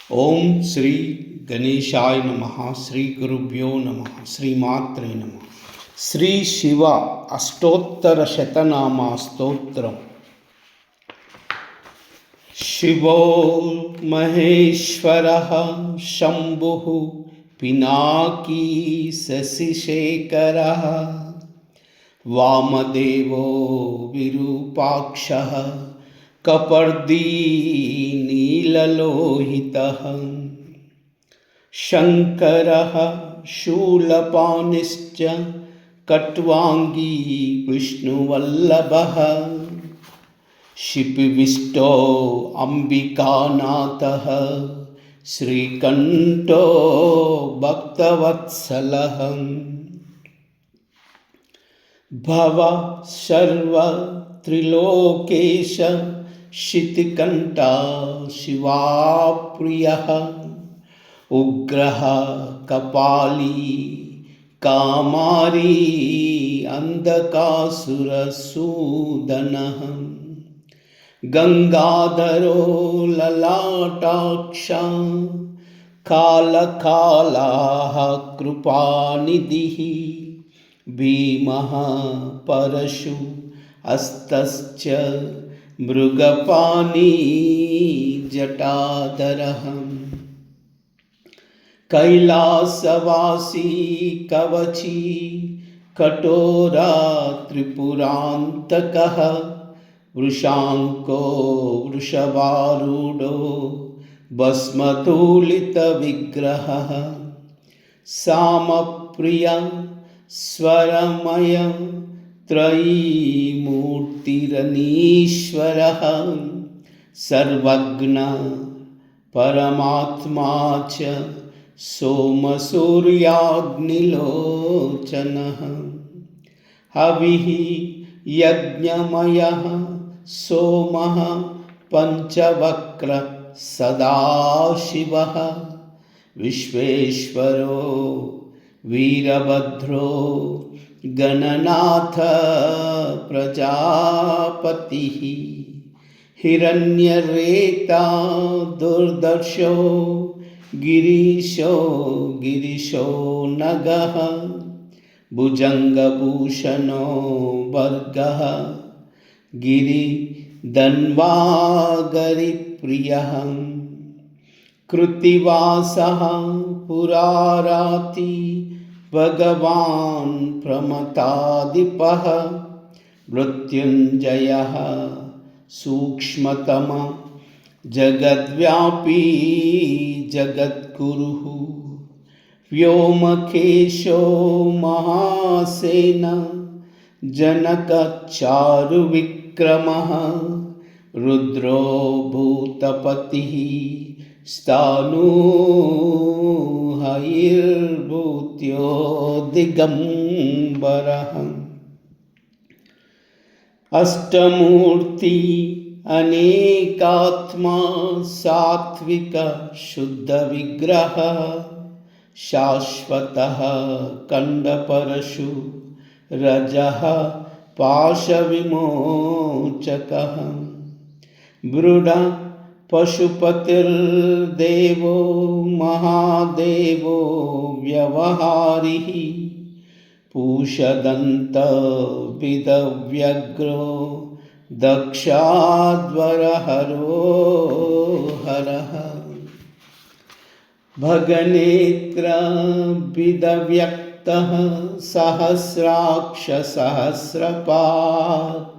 ఓం శ్రీ గణేశాయ నమః. శ్రీ గురుభ్యో నమః. శ్రీమాత్రే నమః. శ్రీ శివ అష్టోత్తర శతనామ స్తోత్రం. శివో మహేశ్వరః శంభుః పినాకీ శశిశేఖరః వామదేవో విరూపాక్షః కపర్దీ నీలలోహితః శంకరః శూలపాణిశ్చ కట్వాంగీ విష్ణువల్లభః శిపివిష్టో అంబికానాథః శ్రీకంఠో భక్తవత్సలః భవ సర్వ త్రిలోకేశ శితికంఠా శివాప్రియః ఉగ్రః కపాలీ కామారీ అంధకాసురసూదనః గంగాధరో లలాటాక్ష కాళకాళః కృపానిధిః భీమః పరశు హస్తశ్చ మృగపాణీ జటాధరః కైలాసవాసీ కవచీ కఠోరా త్రిపురాంతకః వృషాంకో వృషభారూఢో భస్మతూలిత విగ్రహః సామప్రియ స్వరమయ త్రయీమూర్తిరనీశ్వరః సర్వజ్ఞ పరమాత్మా చ సోమసూర్యాగ్నిలోచనః హవిః యజ్ఞమయః సోమః పంచవక్ర సదాశివః విశ్వేశ్వరో వీరభద్రో గణనాథ ప్రజాపతిః హిరణ్యరేతా దుర్దర్శో గిరీశో నగః భుజంగభూషణో భర్గః గిరిధన్వాగరిప్రియః కృత్తివాసః పురారాతి భగవాన్ ప్రమతాధిపః మృత్యుంజయః సూక్ష్మతమ జగద్వ్యాపీ జగద్గురుః వ్యోమకేశో మహాసేన జనకచారువిక్రమః రుద్రో భూతపతిః స్థాణుర్హైర్భూత్యో దిగంబరః అష్టమూర్తి అనేకాత్మా సాత్విక శుద్ధ విగ్రహ శాశ్వతః కండపరశు రజః పాశవిమోచకః బృఢ పశుపతిర్దేవో మహాదేవో వ్యవహారిః పూషదంత విదవ్యగ్రో దక్షాధ్వరహరో హరః భగనేత్ర విదవ్యక్తః సహస్రాక్ష సహస్రపాత్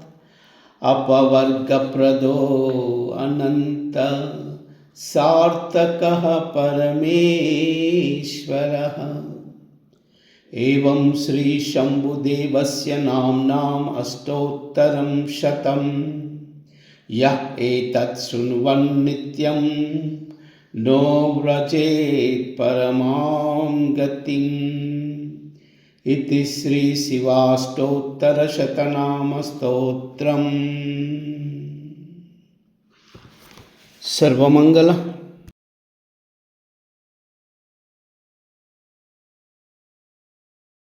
అపవర్గప్రదో అనంత సార్థకః పరమేశ్వరః ఏవం శ్రీ శంభుదేవస్య నామ్నాం అష్టోత్తరం శతం యః ఏతత్ శృణ్వన్ నిత్యం నో వ్రజేత్ పరమాం గతిం. ఇతి శ్రీ శివాష్టోత్తర శతనామ స్తోత్రం. సర్వమంగళ